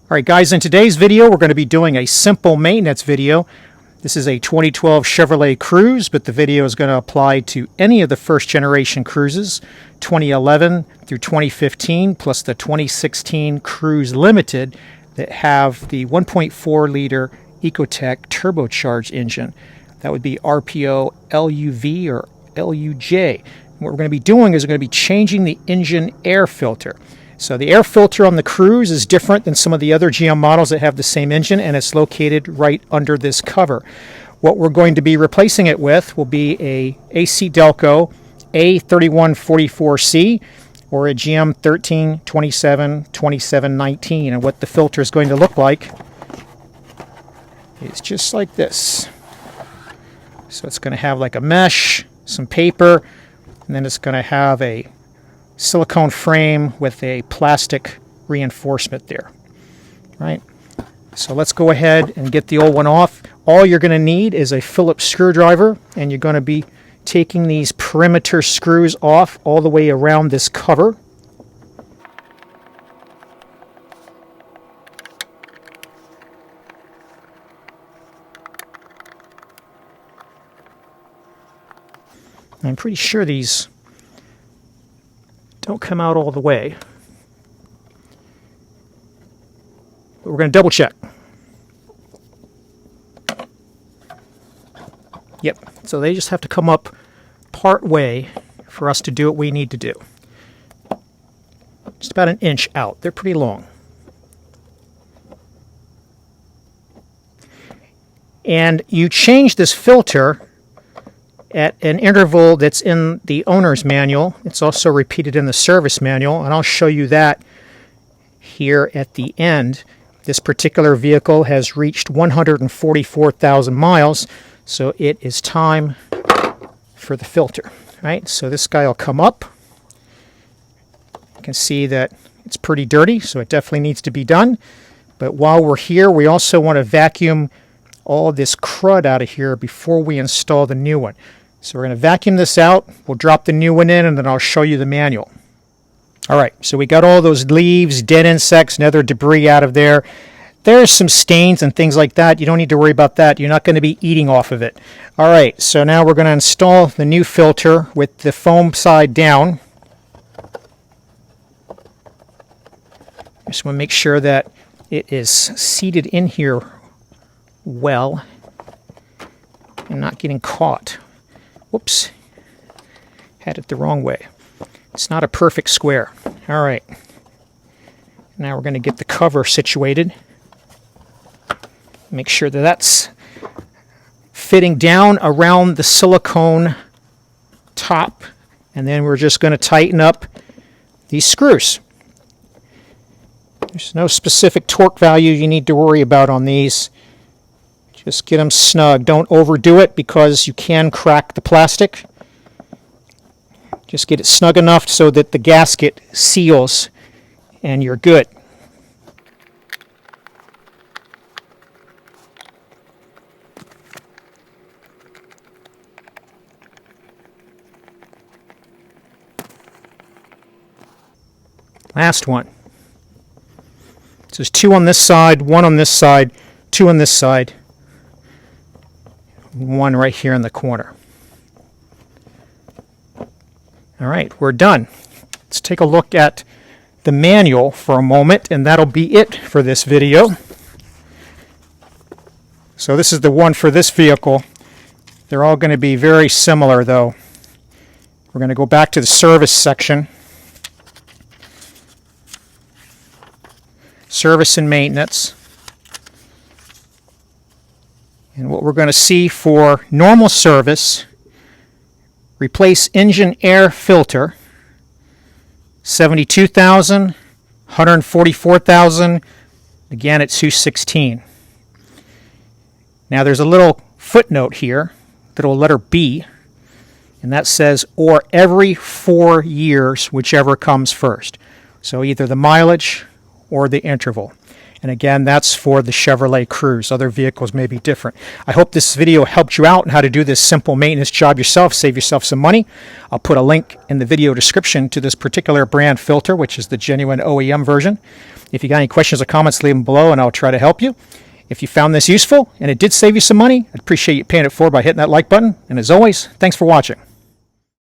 Alright guys, in today's video we're going to be doing a simple maintenance video. This is a 2012 Chevrolet Cruze, but the video is going to apply to any of the first generation Cruzes, 2011 through 2015, plus the 2016 Cruze Limited that have the 1.4 liter Ecotec turbocharged engine. That would be RPO LUV or LUJ. What we're going to be doing is we're going to be changing the engine air filter. So the air filter on the Cruze is different than some of the other GM models that have the same engine, and it's located right under this cover. What we're going to be replacing it with will be a AC Delco A3144C or a GM 13272719, and what the filter is going to look like is just like this. So it's going to have like a mesh, some paper, and then it's going to have a silicone frame with a plastic reinforcement there. Right? So let's go ahead and get the old one off. All you're going to need is a Phillips screwdriver, and you're going to be taking these perimeter screws off all the way around this cover. I'm pretty sure these don't come out all the way, but we're going to double check. Yep, so they just have to come up part way for us to do what we need to do. Just about an inch out. They're pretty long. And you change this filter at an interval that's in the owner's manual. It's also repeated in the service manual, and I'll show you that here at the end. This particular vehicle has reached 144,000 miles, so it is time for the filter. Right? So this guy will come up. You can see that it's pretty dirty, so it definitely needs to be done. But while we're here, we also want to vacuum all this crud out of here before we install the new one. So we're going to vacuum this out, we'll drop the new one in, and then I'll show you the manual. Alright, so we got all those leaves, dead insects, and other debris out of there. There's some stains and things like that. You don't need to worry about that. You're not going to be eating off of it. Alright, so now we're going to install the new filter with the foam side down. Just want to make sure that it is seated in here well and not getting caught. Whoops, had it the wrong way. It's not a perfect square. All right, now we're going to get the cover situated. Make sure that that's fitting down around the silicone top, and then we're just going to tighten up these screws. There's no specific torque value you need to worry about on these. Just get them snug. Don't overdo it because you can crack the plastic. Just get it snug enough so that the gasket seals and you're good. Last one. So there's two on this side, one on this side, two on this side, one right here in the corner. All right, we're done. Let's take a look at the manual for a moment, and that'll be it for this video. So this is the one for this vehicle. They're all going to be very similar, though. We're going to go back to the service section. Service and maintenance. And what we're going to see for normal service, replace engine air filter, 72,000, 144,000, again at 216. Now there's a little footnote here, little letter B, and that says, or every 4 years, whichever comes first. So either the mileage or the interval. And again, that's for the Chevrolet Cruze. Other vehicles may be different. I hope this video helped you out on how to do this simple maintenance job yourself, save yourself some money. I'll put a link in the video description to this particular brand filter, which is the genuine OEM version. If you got any questions or comments, leave them below and I'll try to help you. If you found this useful and it did save you some money, I'd appreciate you paying it forward by hitting that like button. And as always, thanks for watching.